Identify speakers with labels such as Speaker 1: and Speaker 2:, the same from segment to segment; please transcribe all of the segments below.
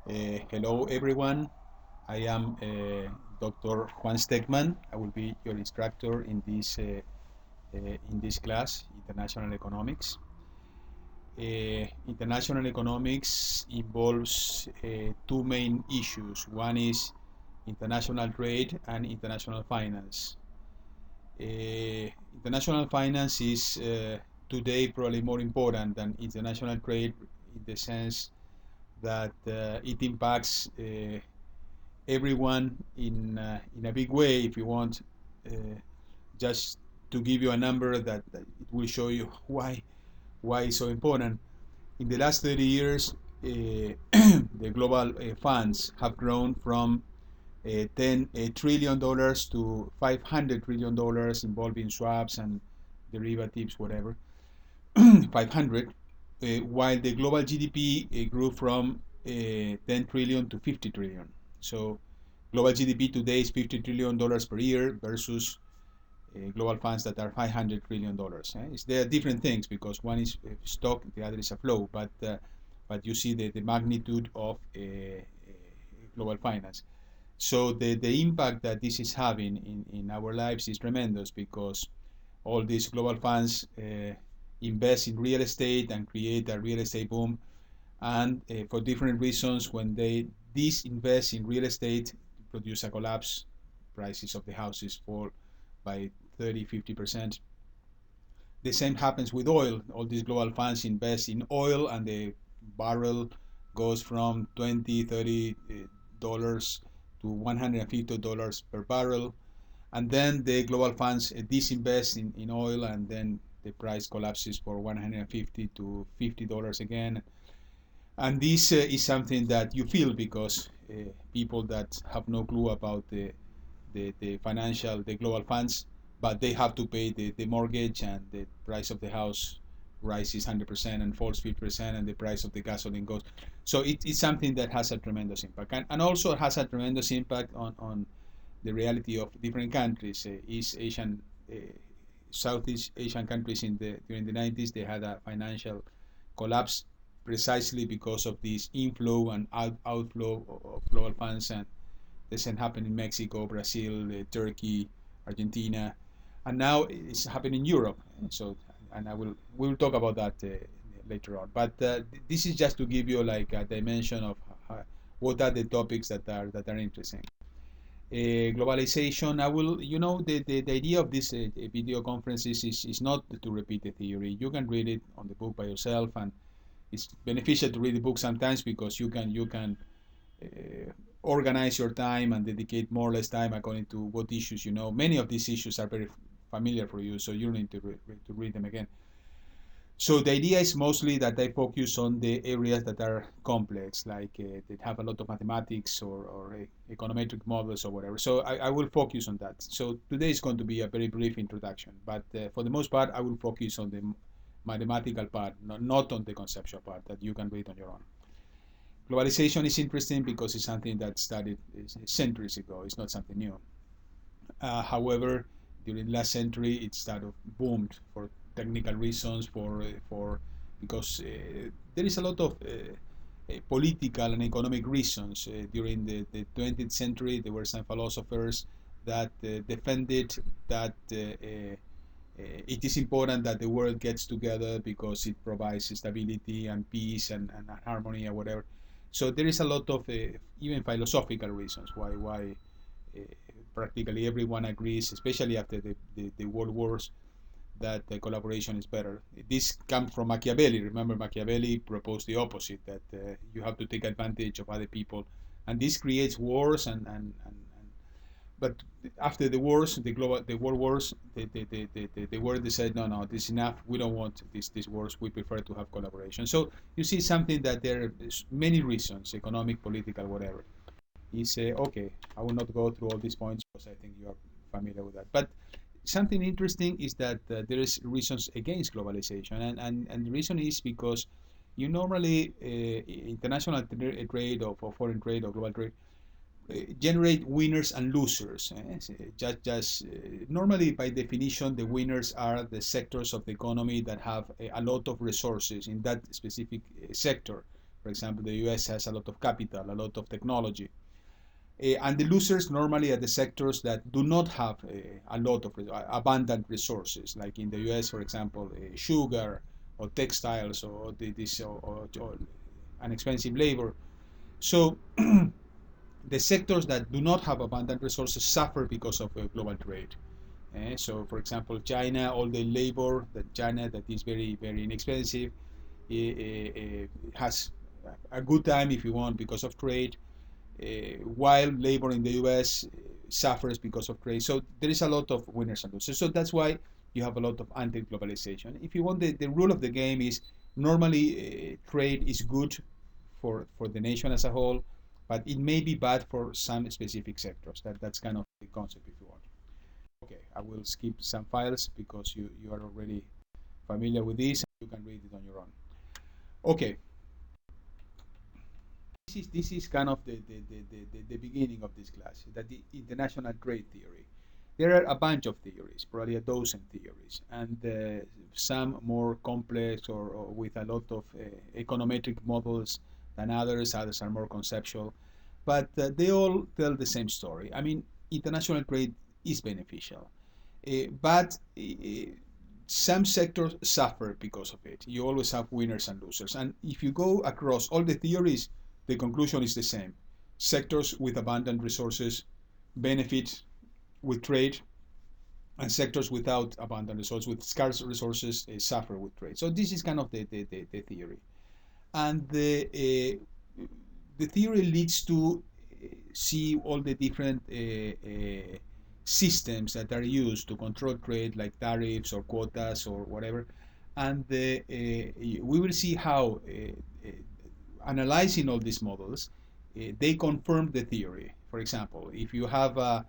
Speaker 1: Hello, everyone. I am Dr. Juan Stegman. I will be your instructor in this class, International Economics. International economics involves two main issues. One is international trade and international finance. International finance is today probably more important than international trade in the sense that it impacts everyone in a big way. If you want, just to give you a number that it will show you why it's so important. In the last 30 years, the global funds have grown from $10 trillion to $500 trillion involving swaps and derivatives, whatever. 500, while the global GDP grew from 10 trillion to 50 trillion. So global GDP today is $50 trillion per year versus global funds that are $500 trillion. There are different things because one is stock, the other is a flow, but you see the magnitude of global finance. So the impact that this is having in our lives is tremendous because all these global funds invest in real estate and create a real estate boom. And for different reasons, when they disinvest in real estate, produce a collapse, prices of the houses fall by 30-50%. The same happens with oil. All these global funds invest in oil, and the barrel goes from 20-30 dollars to $150 per barrel. And then the global funds disinvest in oil, and then the price collapses for 150 to $50 again. And this is something that you feel because people that have no clue about the global funds, but they have to pay the mortgage, and the price of the house rises 100% and falls 50%, and the price of the gasoline goes. So it's something that has a tremendous impact, and also has a tremendous impact on the reality of different countries. East Asian, Southeast Asian countries during the 90s, they had a financial collapse precisely because of this inflow and outflow of global funds. And the same happened in Mexico, Brazil, Turkey, Argentina, and now it's happening in Europe. So, and we will talk about that later on. But this is just to give you like a dimension of what are the topics that are interesting. Globalization. I will, the idea of this video conferences is not to repeat the theory. You can read it on the book by yourself, and it's beneficial to read the book sometimes because you can organize your time and dedicate more or less time according to what issues you know. Many of these issues are very familiar for you, so you don't need to read them again. So the idea is mostly that I focus on the areas that are complex, like that have a lot of mathematics or econometric models or whatever. So I will focus on that. So today is going to be a very brief introduction, but for the most part, I will focus on the mathematical part, not on the conceptual part that you can read on your own. Globalization is interesting because it's something that started centuries ago. It's not something new. However, during last century, it started boomed for technical reasons, for because there is a lot of political and economic reasons. During the 20th century, there were some philosophers that defended that it is important that the world gets together because it provides stability and peace and harmony or whatever. So there is a lot of even philosophical reasons why practically everyone agrees, especially after the world wars, that the collaboration is better. This comes from Machiavelli. Remember, Machiavelli proposed the opposite, that you have to take advantage of other people, and this creates wars. But after the wars, the world wars, the world decided, no, this is enough. We don't want these wars. We prefer to have collaboration. So you see something that there are many reasons, economic, political, whatever. Is okay. I will not go through all these points because I think you are familiar with that. But something interesting is that there is reasons against globalization, and the reason is because you normally international trade or foreign trade or global trade generate winners and losers. Just normally, by definition, the winners are the sectors of the economy that have a lot of resources in that specific sector, For example, the US has a lot of capital, a lot of technology. And the losers normally are the sectors that do not have a lot of abundant resources, like in the US, for example, sugar or textiles or an expensive labor. So the sectors that do not have abundant resources suffer because of global trade. So, for example, China, all the labor that China that is very, very inexpensive, has a good time, if you want, because of trade, while labor in the US suffers because of trade. So there is a lot of winners and losers. So that's why you have a lot of anti-globalization. If you want, the rule of the game is normally trade is good for the nation as a whole, but it may be bad for some specific sectors. That's kind of the concept, if you want. Okay, I will skip some files because you are already familiar with this. You can read it on your own. Okay, this is kind of the beginning of this class, that the international trade theory. There are a bunch of theories, probably a dozen theories, and some more complex or with a lot of econometric models than others. Others are more conceptual, but they all tell the same story. I mean, international trade is beneficial, but some sectors suffer because of it. You always have winners and losers, and if you go across all the theories, the conclusion is the same. Sectors with abundant resources benefit with trade, and sectors without abundant resources, with scarce resources, suffer with trade. So this is kind of the theory. And the theory leads to see all the different systems that are used to control trade, like tariffs or quotas or whatever. And we will see how analyzing all these models, they confirm the theory. For example, if you have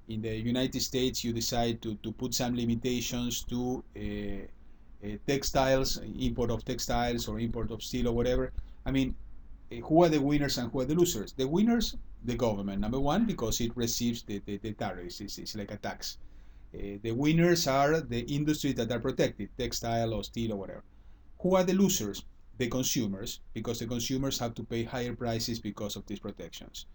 Speaker 1: in the United States, you decide to put some limitations to textiles, import of textiles or import of steel or whatever. I mean, who are the winners and who are the losers? The winners, the government, number one, because it receives the tariffs. It's like a tax. The winners are the industries that are protected, textile or steel or whatever. Who are the losers? The consumers, because the consumers have to pay higher prices because of these protections.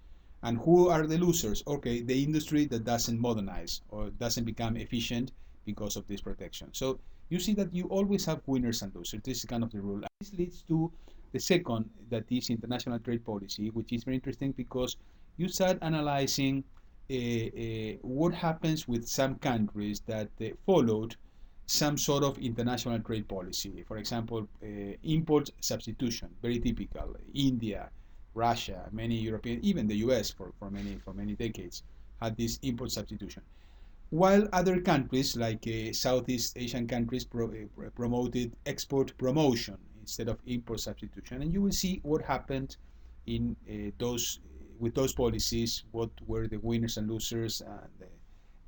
Speaker 1: And who are the losers? Okay, the industry that doesn't modernize or doesn't become efficient because of this protection. So you see that you always have winners and losers. This is kind of the rule. And this leads to the second, that is international trade policy, which is very interesting because you start analyzing what happens with some countries that followed some sort of international trade policy. For example, import substitution, very typical. India, Russia, many European, even the US for many decades had this import substitution. While other countries, like Southeast Asian countries, promoted export promotion instead of import substitution. And you will see what happened in those with those policies, what were the winners and losers, and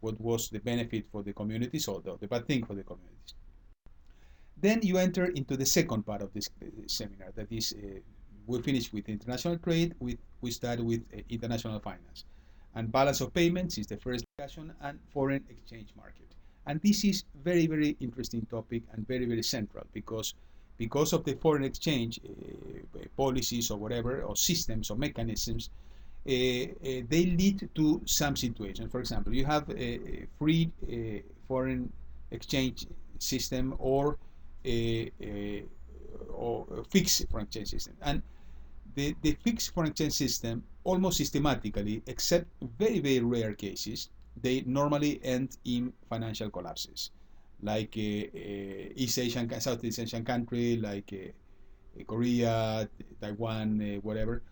Speaker 1: what was the benefit for the communities or the bad thing for the communities. Then you enter into the second part of this seminar, that is, we finish with international trade, we start with international finance. And balance of payments is the first discussion, and foreign exchange market. And this is very, very interesting topic and very, very central because of the foreign exchange policies or whatever, or systems or mechanisms, they lead to some situations. For example, you have a free foreign exchange system or a fixed foreign exchange system. And the fixed foreign exchange system, almost systematically, except very, very rare cases, they normally end in financial collapses. Like East Asian, Southeast Asian country, like Korea, Taiwan, whatever.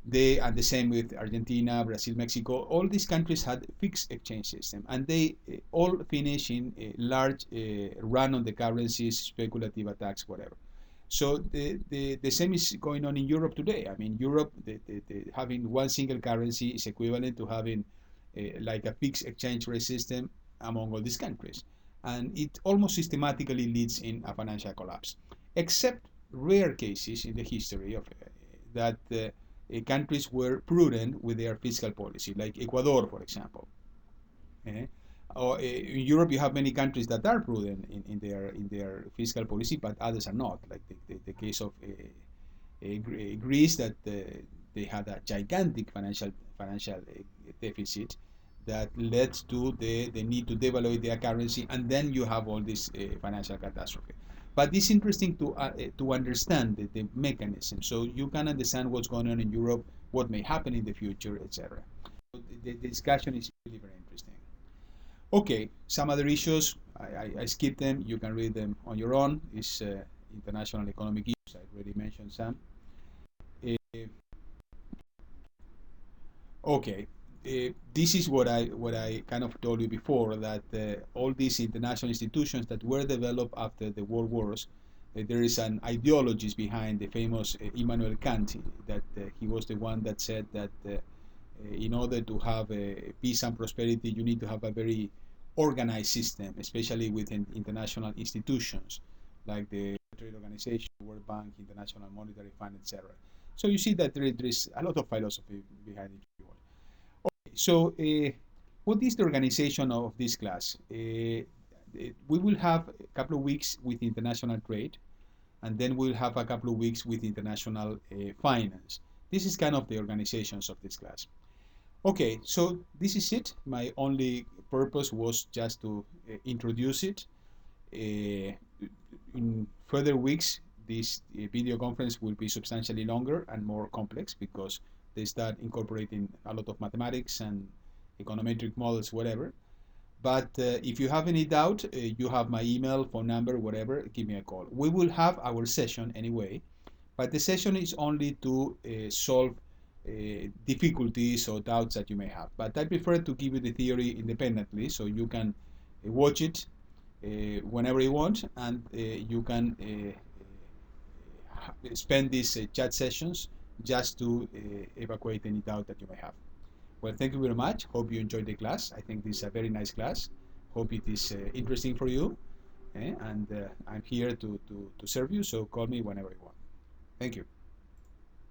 Speaker 1: And the same with Argentina, Brazil, Mexico. All these countries had fixed exchange system, and they all finish in a large run on the currencies, speculative attacks, whatever. So the same is going on in Europe today. I mean, Europe, having one single currency is equivalent to having like a fixed exchange rate system among all these countries. And it almost systematically leads in a financial collapse, except rare cases in the history of that countries were prudent with their fiscal policy, like Ecuador, for example. Or in Europe, you have many countries that are prudent in their fiscal policy, but others are not, like the case of Greece, that they had a gigantic financial deficit that led to the need to devalue their currency, and then you have all this financial catastrophe. But it's interesting to understand the mechanism, so you can understand what's going on in Europe, what may happen in the future, etc. So the discussion is really very interesting. Okay, some other issues, I skipped them. You can read them on your own. It's international economic issues. I already mentioned some. Uh, okay, this is what I kind of told you before, that all these international institutions that were developed after the world wars, there is an ideology behind the famous Immanuel Kant, that he was the one that said that in order to have peace and prosperity, you need to have a very organized system, especially within international institutions like the Trade Organization, World Bank, International Monetary Fund, etc. So you see that there is a lot of philosophy behind it. Okay, so what is the organization of this class? We will have a couple of weeks with international trade, and then we'll have a couple of weeks with international finance. This is kind of the organizations of this class. Okay, so this is it. My only purpose was just to introduce it. In further weeks, this video conference will be substantially longer and more complex, because they start incorporating a lot of mathematics and econometric models, whatever. But if you have any doubt, you have my email, phone number, whatever, give me a call. We will have our session anyway, but the session is only to solve difficulties or doubts that you may have. But I prefer to give you the theory independently, so you can watch it whenever you want, and you can spend these chat sessions just to evacuate any doubt that you may have. Well, thank you very much. Hope you enjoyed the class. I think this is a very nice class. Hope it is interesting for you. And I'm here to serve you, so call me whenever you want. Thank you.